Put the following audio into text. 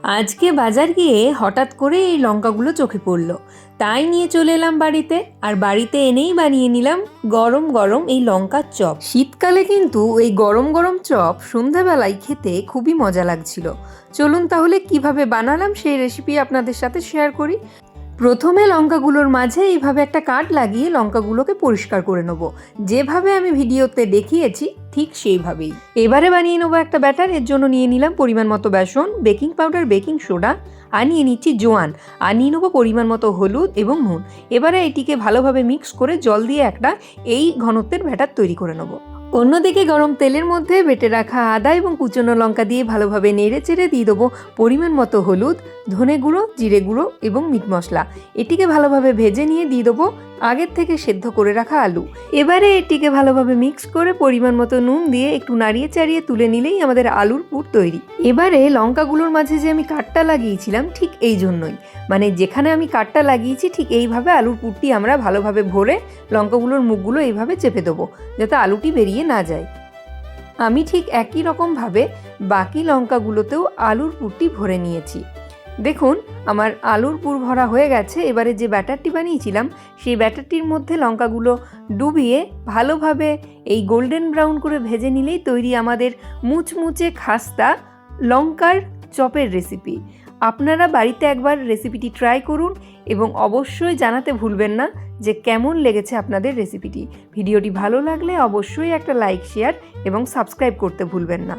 আজকে বাজার গিয়ে হঠাৎ করে এই লঙ্কাগুলো চোখে পড়লো, তাই নিয়ে চলে এলাম বাড়িতে। আর বাড়িতে এনেই বানিয়ে নিলাম গরম গরম এই লঙ্কার চপ। শীতকালে কিন্তু এই গরম গরম চপ সন্ধ্যাবেলায় খেতে খুবই মজা লাগছিল। চলুন তাহলে কিভাবে বানালাম সেই রেসিপি আপনাদের সাথে শেয়ার করি। প্রথমে লঙ্কাগুলোর মাঝে এইভাবে একটা কাট লাগিয়ে লঙ্কাগুলোকে পরিষ্কার করে নেবো, যেভাবে আমি ভিডিওতে দেখিয়েছি ঠিক সেইভাবেই। এবারে বানিয়ে নেবো একটা ব্যাটার। এর জন্য নিয়ে নিলাম পরিমাণ মতো বেসন, বেকিং পাউডার, বেকিং সোডা, আর নিয়ে নিচ্ছি জোয়ান, আর নিয়ে নেবো পরিমাণ মতো হলুদ এবং নুন। এবারে এটিকে ভালোভাবে মিক্স করে জল দিয়ে একটা এই ঘনত্বের ব্যাটার তৈরি করে নেবো। অন্যদিকে গরম তেলের মধ্যে বেটে রাখা আদা এবং কুচনো লঙ্কা দিয়ে ভালোভাবে নেড়ে চেড়ে দিয়ে দেবো পরিমাণ মতো হলুদ, ধনে গুঁড়ো, জিরে গুঁড়ো এবং মিট মশলা। এটিকে ভালোভাবে ভেজে নিয়ে দিয়ে দেবো আগের থেকে সেদ্ধ করে রাখা আলু। এবারে এটিকে ভালোভাবে মিক্স করে পরিমাণ মতো নুন দিয়ে একটু নাড়িয়ে চাড়িয়ে তুলে নিলেই আমাদের আলুর পুর তৈরি। এবারে লঙ্কাগুলোর মাঝে যে আমি কাটটা লাগিয়েছিলাম ঠিক এই জন্যই, মানে যেখানে আমি কাটটা লাগিয়েছি ঠিক এইভাবে আলুর পুরটি আমরা ভালোভাবে ভরে লঙ্কাগুলোর মুখগুলো এইভাবে চেপে দেবো যাতে আলুটি বেরিয়ে না যায়। আমি ঠিক একই রকমভাবে বাকি লঙ্কাগুলোতেও আলুর পুরটি ভরে নিয়েছি। দেখুন আমার আলুর পুর ভরা হয়ে গেছে। এবারে যে ব্যাটারটি বানিয়েছিলাম সেই ব্যাটারটির মধ্যে লঙ্কাগুলো ডুবিয়ে ভালোভাবে এই গোল্ডেন ব্রাউন করে ভেজে নিলেই তৈরি আমাদের মুচমুচে খাস্তা লঙ্কার চপের রেসিপি। আপনারা বাড়িতে একবার রেসিপিটি ট্রাই করুন এবং অবশ্যই জানাতে ভুলবেন না যে কেমন লেগেছে আপনাদের রেসিপিটি। ভিডিওটি ভালো লাগলে অবশ্যই একটা লাইক, শেয়ার এবং সাবস্ক্রাইব করতে ভুলবেন না।